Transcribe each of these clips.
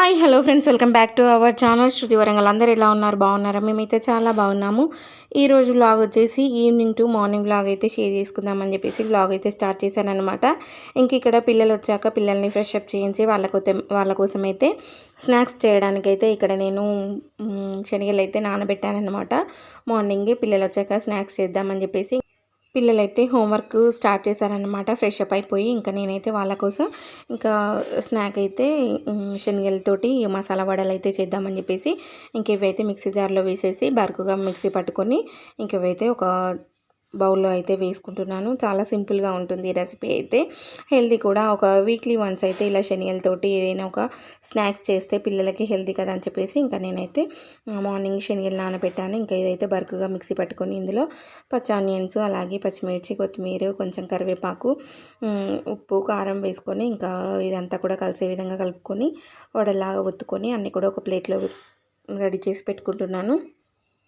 Hi hello friends, welcome back to our channel Shruti Warangal. అందరు ఎలా ఉన్నారు? బాగున్నారా? మేమైతే చాలా బాగున్నాము. ఈరోజు వ్లాగ్ వచ్చేసి ఈవినింగ్ టు మార్నింగ్ వ్లాగ్ అయితే షేర్ చేసుకుందామని చెప్పేసి వ్లాగ్ అయితే స్టార్ట్ చేశానమాట. ఇంక ఇక్కడ పిల్లలు వచ్చాక పిల్లల్ని ఫ్రెష్ అప్ చేయించి వాళ్ళ కోసం అయితే స్నాక్స్ చేయడానికైతే ఇక్కడ నేను శనగలు అయితే నానబెట్టానమాట. మార్నింగే పిల్లలు వచ్చాక స్నాక్స్ చేద్దామని చెప్పేసి పిల్లలైతే హోంవర్క్ స్టార్ట్ చేశారనమాట. ఫ్రెష్ అప్ అయిపోయి ఇంకా నేనైతే వాళ్ళ కోసం ఇంకా స్నాక్ అయితే శనగలతోటి మసాలా వడలు అయితే చేద్దామని చెప్పేసి ఇంక ఇవైతే మిక్సీ జార్లో వేసేసి బరుకుగా మిక్సీ పట్టుకొని ఇంక ఇవైతే ఒక బౌల్లో అయితే వేసుకుంటున్నాను. చాలా సింపుల్గా ఉంటుంది ఈ రెసిపీ అయితే. హెల్తీ కూడా. ఒక వీక్లీ వన్స్ అయితే ఇలా శనగలతోటి ఏదైనా ఒక స్నాక్స్ చేస్తే పిల్లలకి హెల్తీ కదా అని చెప్పేసి ఇంకా నేనైతే మార్నింగ్ శనగలు నానబెట్టాను. ఇంకా ఇదైతే బరుకుగా మిక్సీ పట్టుకొని ఇందులో పచ్చి ఆనియన్స్, అలాగే పచ్చిమిర్చి, కొత్తిమీర, కొంచెం కరివేపాకు, ఉప్పు, కారం వేసుకొని ఇంకా ఇదంతా కూడా కలిసే విధంగా కలుపుకొని వడలాగా ఒత్తుకొని అన్నీ కూడా ఒక ప్లేట్లో రెడీ చేసి పెట్టుకుంటున్నాను.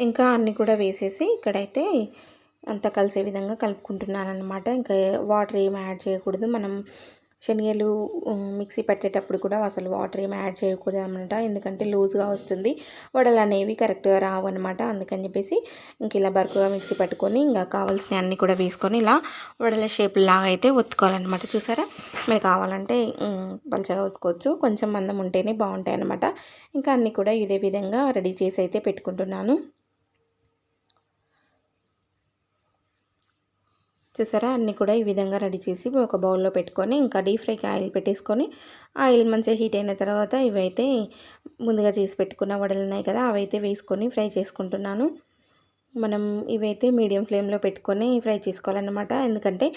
ఇంకా అన్నీ కూడా వేసేసి ఇక్కడైతే అంతా కలిసే విధంగా కలుపుకుంటున్నాను అనమాట. ఇంకా వాటర్ ఏమి యాడ్ చేయకూడదు. మనం శనగలు మిక్సీ పట్టేటప్పుడు కూడా అసలు వాటర్ ఏమి యాడ్ చేయకూడదు అనమాట. ఎందుకంటే లూజ్గా వస్తుంది, వడలు అనేవి కరెక్ట్గా రావు అనమాట. అందుకని చెప్పేసి ఇంక ఇలా బరుకుగా మిక్సీ పట్టుకొని ఇంకా కావాల్సినవి అన్నీ కూడా వేసుకొని ఇలా వడల షేప్ లాగా అయితే ఒత్తుకోవాలన్నమాట. చూసారా? మీరు కావాలంటే పలుచగా ఒత్తుకోవచ్చు, కొంచెం మందం ఉంటేనే బాగుంటాయి అనమాట. ఇంకా అన్నీ కూడా ఇదే విధంగా రెడీ చేసి అయితే పెట్టుకుంటున్నాను. చూసారా? అన్నీ కూడా ఈ విధంగా రెడీ చేసి ఒక బౌల్లో పెట్టుకొని ఇంకా డీప్ ఫ్రైకి ఆయిల్ పెట్టేసుకొని ఆయిల్ మంచిగా హీట్ అయిన తర్వాత ఇవైతే ముందుగా చేసి పెట్టుకున్న వడలు ఉన్నాయి కదా, అవైతే వేసుకొని ఫ్రై చేసుకుంటున్నాను. మనం ఇవైతే మీడియం ఫ్లేమ్లో పెట్టుకొని ఫ్రై చేసుకోవాలన్నమాట. ఎందుకంటే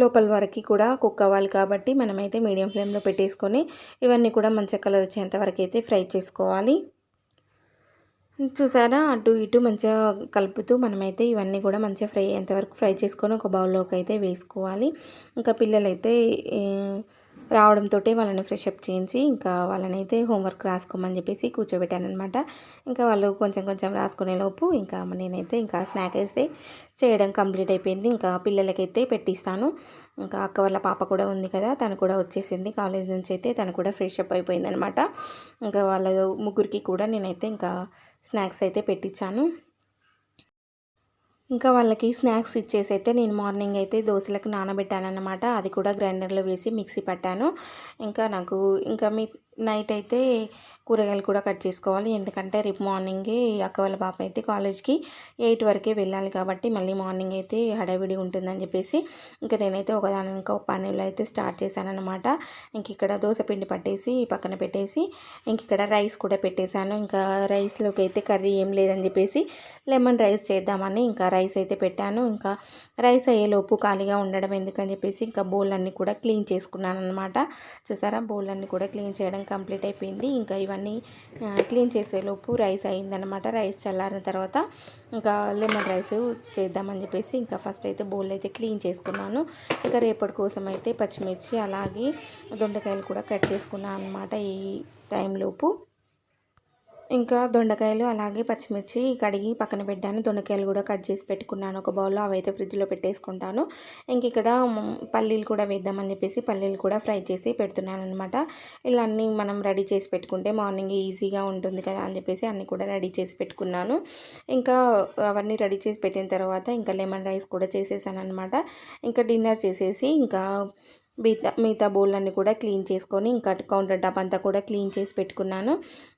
లోపల వరకు కూడా కుక్ అవ్వాలి కాబట్టి మనమైతే మీడియం ఫ్లేమ్లో పెట్టేసుకొని ఇవన్నీ కూడా మంచిగా కలర్ వచ్చేంత వరకు అయితే ఫ్రై చేసుకోవాలి. చూసారా? అటు ఇటు మంచిగా కలుపుతూ మనమైతే ఇవన్నీ కూడా మంచిగా ఫ్రై అయ్యేంతవరకు ఫ్రై చేసుకొని ఒక బౌల్లోకి అయితే వేసుకోవాలి. ఇంకా పిల్లలైతే రావడంతో వాళ్ళని ఫ్రెష్ అప్ చేయించి ఇంకా వాళ్ళనైతే హోంవర్క్ రాసుకోమని చెప్పేసి కూర్చోబెట్టాను అనమాట. ఇంకా వాళ్ళు కొంచెం కొంచెం రాసుకునే లోపు ఇంకా నేనైతే ఇంకా స్నాక్ అయితే చేయడం కంప్లీట్ అయిపోయింది. ఇంకా పిల్లలకైతే పెట్టిస్తాను. ఇంకా అక్క వాళ్ళ పాప కూడా ఉంది కదా, తను కూడా వచ్చేసింది కాలేజ్ నుంచి అయితే. తను కూడా ఫ్రెష్ అప్ అయిపోయింది అనమాట. ఇంకా వాళ్ళ ముగ్గురికి కూడా నేనైతే ఇంకా స్నాక్స్ అయితే పెట్టించాను. ఇంకా వాళ్ళకి స్నాక్స్ ఇచ్చేసి అయితే నేను మార్నింగ్ అయితే దోశలకు నానబెట్టానన్నమాట. అది కూడా గ్రైండర్లో వేసి మిక్సీ పట్టాను. ఇంకా నైట్ అయితే కూరగాయలు కూడా కట్ చేసుకోవాలి. ఎందుకంటే రేపు మార్నింగే అక్క వాళ్ళ పాప అయితే కాలేజ్కి 8 వరకే వెళ్ళాలి కాబట్టి మళ్ళీ మార్నింగ్ అయితే హడావిడి ఉంటుందని చెప్పేసి ఇంకా నేనైతే ఒక పనులు అయితే స్టార్ట్ చేశానన్నమాట. ఇంక ఇక్కడ దోశ పిండి పట్టేసి పక్కన పెట్టేసి ఇంక ఇక్కడ రైస్ కూడా పెట్టేశాను. ఇంకా రైస్లోకి అయితే కర్రీ ఏం లేదని చెప్పేసి లెమన్ రైస్ చేద్దామని ఇంకా రైస్ అయితే పెట్టాను. ఇంకా రైస్ అయ్యేలోపు ఖాళీగా ఉండడం ఎందుకని చెప్పేసి ఇంకా బౌల్ అన్నీ కూడా క్లీన్ చేసుకున్నాను అనమాట. చూసారా? బౌల్ అన్నీ కూడా క్లీన్ చేయడం కంప్లీట్ అయిపోయింది. ఇంకా ఇవన్నీ క్లీన్ చేసేలోపు రైస్ అయిందనమాట. రైస్ చల్లారిన తర్వాత ఇంకా లెమన్ రైస్ చేద్దామని చెప్పేసి ఇంకా ఫస్ట్ అయితే బౌల్ అయితే క్లీన్ చేసుకున్నాను. ఇంకా రేపటి కోసం అయితే పచ్చిమిర్చి అలాగే దొండకాయలు కూడా కట్ చేసుకున్నాను అనమాట ఈ టైంలోపు. ఇంకా దొండకాయలు అలాగే పచ్చిమిర్చి కడిగి పక్కన పెట్టాను. దొండకాయలు కూడా కట్ చేసి పెట్టుకున్నాను ఒక బౌల్లో. అవైతే ఫ్రిడ్జ్లో పెట్టేసుకుంటాను. ఇంక ఇక్కడ పల్లీలు కూడా వేద్దామని చెప్పేసి పల్లీలు కూడా ఫ్రై చేసి పెడుతున్నాను అనమాట. ఇలా అన్నీ మనం రెడీ చేసి పెట్టుకుంటే మార్నింగ్ ఈజీగా ఉంటుంది కదా అని చెప్పేసి అన్నీ కూడా రెడీ చేసి పెట్టుకున్నాను. ఇంకా అవన్నీ రెడీ చేసి పెట్టిన తర్వాత ఇంకా లెమన్ రైస్ కూడా చేసేసాను అనమాట. ఇంకా డిన్నర్ చేసేసి ఇంకా మిగతా బౌళ్ళన్నీ కూడా క్లీన్ చేసుకొని ఇంకా కౌంటర్ టాప్ అంతా కూడా క్లీన్ చేసి పెట్టుకున్నాను.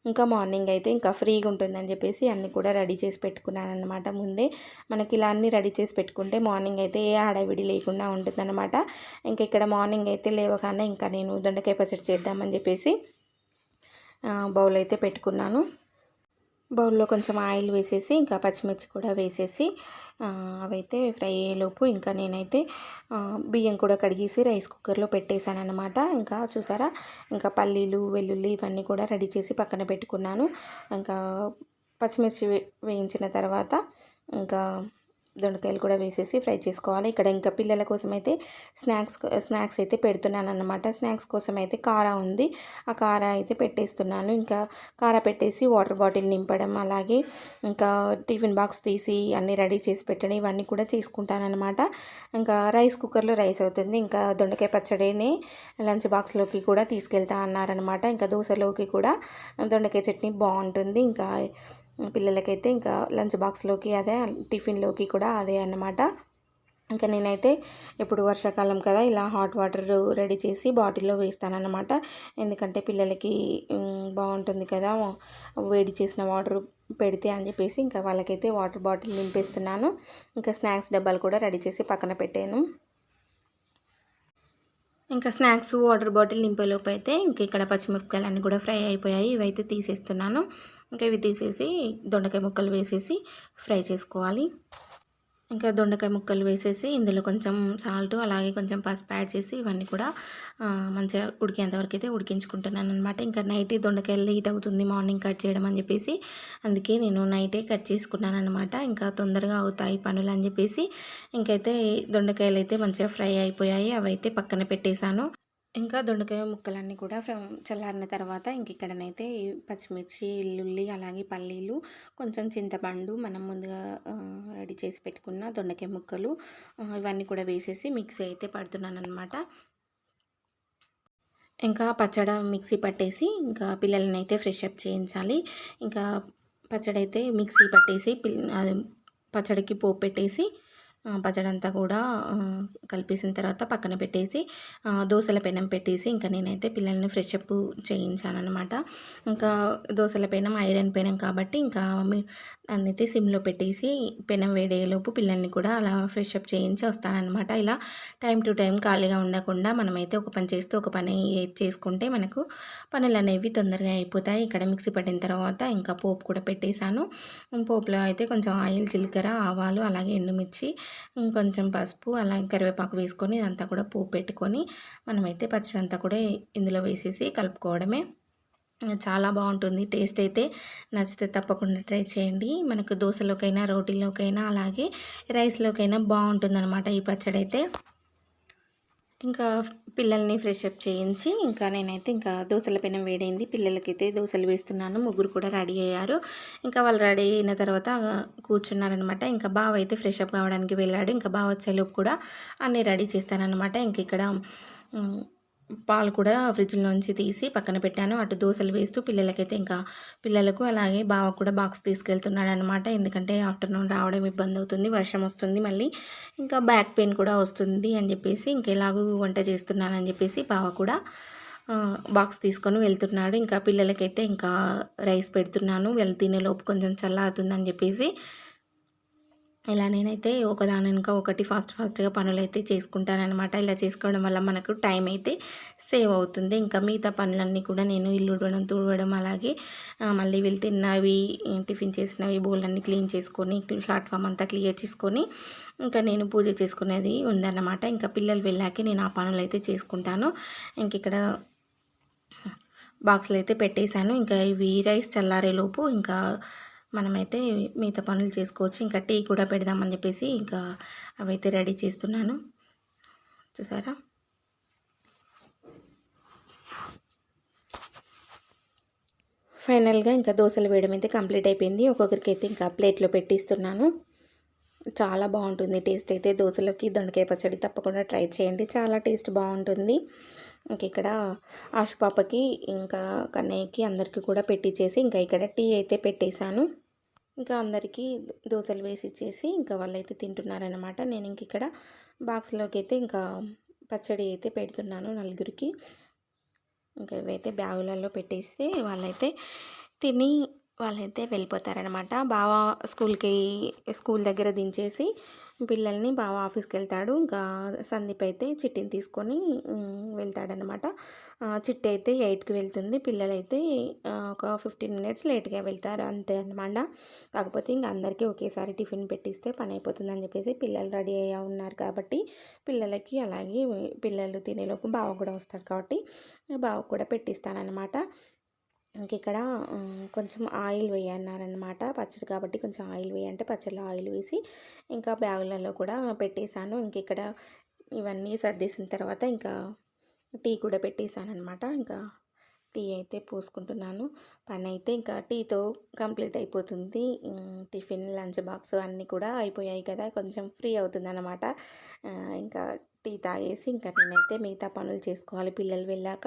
ఇంకా మార్నింగ్ అయితే ఇంకా ఫ్రీగా ఉంటుందని చెప్పేసి అన్నీ కూడా రెడీ చేసి పెట్టుకున్నాను అనమాట. ముందే మనకి ఇలా అన్నీ రెడీ చేసి పెట్టుకుంటే మార్నింగ్ అయితే ఏ హడావిడి లేకుండా ఉంటుందన్నమాట. ఇంకా ఇక్కడ మార్నింగ్ అయితే లేవగానే ఇంకా నేను దొండకాయ పచ్చడి చేద్దామని చెప్పేసి బౌల్ అయితే పెట్టుకున్నాను. బౌల్లో కొంచెం ఆయిల్ వేసేసి ఇంకా పచ్చిమిర్చి కూడా వేసేసి అవైతే ఫ్రై అయ్యేలోపు ఇంకా నేనైతే బియ్యం కూడా కడిగేసి రైస్ కుక్కర్లో పెట్టేశాను అనమాట. ఇంకా చూసారా? ఇంకా పల్లీలు, వెల్లుల్లి ఇవన్నీ కూడా రెడీ చేసి పక్కన పెట్టుకున్నాను. ఇంకా పచ్చిమిర్చి వేయించిన తర్వాత ఇంకా దొండకాయలు కూడా వేసేసి ఫ్రై చేసుకోవాలి. ఇక్కడ ఇంకా పిల్లల కోసం అయితే స్నాక్స్ అయితే పెడుతున్నానన్నమాట. స్నాక్స్ కోసం అయితే కారా ఉంది. ఆ కారా అయితే పెట్టేస్తున్నాను. ఇంకా కారా పెట్టేసి వాటర్ బాటిల్ నింపడం, అలాగే ఇంకా టిఫిన్ బాక్స్ తీసి అన్నీ రెడీ చేసి పెట్టడం, ఇవన్నీ కూడా చేసుకుంటానన్నమాట. ఇంకా రైస్ కుక్కర్లో రైస్ అవుతుంది. ఇంకా దొండకాయ పచ్చడిని లంచ్ బాక్స్లోకి కూడా తీసుకెళ్తా అన్నారనమాట. ఇంకా దోశలోకి కూడా దొండకాయ చట్నీ బాగుంటుంది. ఇంకా పిల్లలకైతే ఇంకా లంచ్ బాక్స్లోకి అదే, టిఫిన్లోకి కూడా అదే అన్నమాట. ఇంకా నేనైతే ఇప్పుడు వర్షాకాలం కదా, ఇలా హాట్ వాటర్ రెడీ చేసి బాటిల్లో వేస్తానన్నమాట. ఎందుకంటే పిల్లలకి బాగుంటుంది కదా వేడి చేసిన వాటర్ పెడితే అని చెప్పేసి ఇంకా వాళ్ళకైతే వాటర్ బాటిల్ నింపేస్తున్నాను. ఇంకా స్నాక్స్ డబ్బాలు కూడా రెడీ చేసి పక్కన పెట్టాను. ఇంకా స్నాక్స్ వాటర్ బాటిల్ నింపేలోపు అయితే ఇంక ఇక్కడ పచ్చిమిరపకాయలు అన్నీ కూడా ఫ్రై అయిపోయాయి. ఇవైతే తీసేస్తున్నాను. ఇంకా ఇవి తీసేసి దొండకాయ ముక్కలు వేసేసి ఫ్రై చేసుకోవాలి. ఇంకా దొండకాయ ముక్కలు వేసేసి ఇందులో కొంచెం సాల్ట్, అలాగే కొంచెం పసుపు యాడ్ చేసి ఇవన్నీ కూడా మంచిగా ఉడికేంత వరకు అయితే ఉడికించుకుంటున్నాను అనమాట. ఇంకా నైట్ దొండకాయలు లేట్ అవుతుంది మార్నింగ్ కట్ చేయడం అని చెప్పేసి, అందుకే నేను నైటే కట్ చేసుకున్నాను అనమాట. ఇంకా తొందరగా అవుతాయి పనులు అని చెప్పేసి ఇంకైతే దొండకాయలు అయితే మంచిగా ఫ్రై అయిపోయాయి. అవైతే పక్కన పెట్టేశాను. ఇంకా దొండకాయ ముక్కలన్నీ కూడా చల్లారిన తర్వాత ఇంక ఇక్కడనైతే పచ్చిమిర్చి, ఎల్లుల్లి, అలాగే పల్లీలు, కొంచెం చింతపండు, మనం ముందుగా రెడీ చేసి పెట్టుకున్న దొండకాయ ముక్కలు, ఇవన్నీ కూడా వేసేసి మిక్సీ అయితే పడుతున్నానమాట. ఇంకా పచ్చడి మిక్సీ పట్టేసి ఇంకా పిల్లలని అయితే ఫ్రెష్ అప్ చేయించాలి. ఇంకా పచ్చడి అయితే మిక్సీ పట్టేసి అది పచ్చడికి పోపు పెట్టేసి పచ్చడంతా కూడా కలిపేసిన తర్వాత పక్కన పెట్టేసి దోసల పెనం పెట్టేసి ఇంకా నేనైతే పిల్లల్ని ఫ్రెష్ అప్ చేయించాననమాట. ఇంకా దోసల పెనం ఐరన్ పెనం కాబట్టి ఇంకా దాన్నైతే సిమ్లో పెట్టేసి పెనం వేడేలోపు పిల్లల్ని కూడా అలా ఫ్రెష్ అప్ చేయించి వస్తానన్నమాట. ఇలా టైం టు టైం ఖాళీగా ఉండకుండా మనమైతే ఒక పని చేస్తూ ఒక పని చేసుకుంటే మనకు పనులు అనేవి తొందరగా అయిపోతాయి. ఇక్కడ మిక్సీ పట్టిన తర్వాత ఇంకా పోపు కూడా పెట్టేశాను. పోపులో అయితే కొంచెం ఆయిల్, జీలకర్ర, ఆవాలు, అలాగే ఎండుమిర్చి, కొంచెం పసుపు, అలాగే కరివేపాకు వేసుకొని ఇదంతా కూడా పోపు పెట్టుకొని మనమైతే పచ్చడి అంతా కూడా ఇందులో వేసేసి కలుపుకోవడమే. చాలా బాగుంటుంది. టేస్ట్ అయితే నచ్చితే తప్పకుండా ట్రై చేయండి. మనకు దోశలోకైనా, రోటీలోకైనా, అలాగే రైస్లోకైనా బాగుంటుందన్నమాట ఈ పచ్చడి అయితే. ఇంకా పిల్లల్ని ఫ్రెష్ అప్ చేయించి ఇంకా నేనైతే ఇంకా దోశల పెనం వేడైంది. పిల్లలకైతే దోశలు వేస్తున్నాను. ముగ్గురు కూడా రెడీ అయ్యారు. ఇంకా వాళ్ళు రెడీ అయిన తర్వాత కూర్చున్నారనమాట. ఇంకా బావ అయితే ఫ్రెష్ అప్ కావడానికి వెళ్ళాడు. ఇంకా బావ వచ్చేలోపు కూడా అన్నీ రెడీ చేస్తానన్నమాట. ఇంక ఇక్కడ పాలు కూడా ఫ్రిడ్జ్లోంచి తీసి పక్కన పెట్టాను. అటు దోశలు వేస్తూ పిల్లలకైతే ఇంకా పిల్లలకు అలాగే బావ కూడా బాక్స్ తీసుకెళ్తున్నాడు అనమాట. ఎందుకంటే ఆఫ్టర్నూన్ రావడం ఇబ్బంది అవుతుంది, వర్షం వస్తుంది, మళ్ళీ ఇంకా బ్యాక్ పెయిన్ కూడా వస్తుంది అని చెప్పేసి ఇంక ఎలాగూ వంట చేస్తున్నానని చెప్పేసి బావ కూడా బాక్స్ తీసుకొని వెళ్తున్నాడు. ఇంకా పిల్లలకైతే ఇంకా రైస్ పెడుతున్నాను. వీళ్ళు తినేలోపు కొంచెం చల్లారుతుందని చెప్పేసి ఇలా నేనైతే ఒకదాని వెనుక ఒకటి ఫాస్ట్గా పనులైతే చేసుకుంటానన్నమాట. ఇలా చేసుకోవడం వల్ల మనకు టైం అయితే సేవ్ అవుతుంది. ఇంకా మిగతా పనులన్నీ కూడా నేను ఇల్లు ఉడవడం, తుడవడం, అలాగే మళ్ళీ వీళ్ళు తిన్నవి, టిఫిన్ చేసినవి బౌలన్నీ క్లీన్ చేసుకొని ప్లాట్ఫామ్ అంతా క్లియర్ చేసుకొని ఇంకా నేను పూజ చేసుకునేది ఉందన్నమాట. ఇంకా పిల్లలు వెళ్ళాకే నేను ఆ పనులు అయితే చేసుకుంటాను. ఇంక ఇక్కడ బాక్స్లో అయితే పెట్టేశాను. ఇంకా ఇవి రైస్ చల్లారేలోపు ఇంకా మనమైతే మిగతా పనులు చేసుకోవచ్చు. ఇంకా టీ కూడా పెడదామని చెప్పేసి ఇంకా అవైతే రెడీ చేస్తున్నాను. చూసారా, ఫైనల్గా ఇంకా దోశలు వేయడం అయితే కంప్లీట్ అయిపోయింది. ఒక్కొక్కరికి అయితే ఇంకా ప్లేట్లో పెట్టిస్తున్నాను. చాలా బాగుంటుంది టేస్ట్ అయితే. దోశలోకి దొండకాయ పచ్చడి తప్పకుండా ట్రై చేయండి. చాలా టేస్ట్ బాగుంటుంది. ఇంక ఇక్కడ ఆశుపాపకి ఇంకా కన్నయ్యకి అందరికీ కూడా పెట్టించేసి ఇంకా ఇక్కడ టీ అయితే పెట్టేశాను. ఇంకా అందరికీ దోశలు వేసి ఇచ్చేసి ఇంకా వాళ్ళైతే తింటున్నారనమాట. నేను ఇంక ఇక్కడ బాక్స్లోకి అయితే ఇంకా పచ్చడి అయితే పెడుతున్నాను నలుగురికి. ఇంకా ఇవైతే బ్యాగులలో పెట్టేస్తే వాళ్ళైతే తిని వాళ్ళైతే వెళ్ళిపోతారనమాట. బావ స్కూల్ దగ్గర దించేసి పిల్లల్ని బావ ఆఫీస్కి వెళ్తాడు. ఇంకా సందీప్ అయితే చిట్టిని తీసుకొని వెళ్తాడనమాట. చిట్టి అయితే 8కి వెళ్తుంది. పిల్లలైతే ఒక 15 మినిట్స్ లేట్గా వెళ్తారు అంతే అనమాట. కాకపోతే ఇంక అందరికీ ఒకేసారి టిఫిన్ పెట్టిస్తే పని అయిపోతుందని చెప్పేసి పిల్లలు రెడీ అయ్యా ఉన్నారు కాబట్టి పిల్లలకి, అలాగే పిల్లలు తినేలోపు బావ కూడా వస్తాడు కాబట్టి బావ కూడా పెట్టిస్తానమాట. ఇంకిక్కడ కొంచెం ఆయిల్ వేయన్నారనమాట. పచ్చడి కాబట్టి కొంచెం ఆయిల్ వేయంటే పచ్చడిలో ఆయిల్ వేసి ఇంకా బ్యాగులలో కూడా పెట్టేశాను. ఇంకిక్కడ ఇవన్నీ సర్దేసిన తర్వాత ఇంకా టీ కూడా పెట్టేశాననమాట. ఇంకా టీ అయితే పోసుకుంటున్నాను. పనైతే ఇంకా టీతో కంప్లీట్ అయిపోతుంది. టిఫిన్, లంచ్ బాక్స్ అన్నీ కూడా అయిపోయాయి కదా! కొంచెం ఫ్రీ అవుతుందనమాట. ఇంకా టీ తాగేసి ఇంకా నేనైతే మిగతా పనులు చేసుకోవాలి పిల్లలు వెళ్ళాక.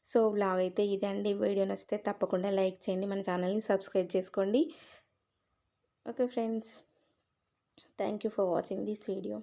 సో, వ్లాగ్ అయితే ఇదే అండి. వీడియో నచ్చితే తప్పకుండా లైక్ చేయండి. మన ఛానల్‌ని సబ్స్క్రైబ్ చేసుకోండి. Okay friends. Thank you for watching this video.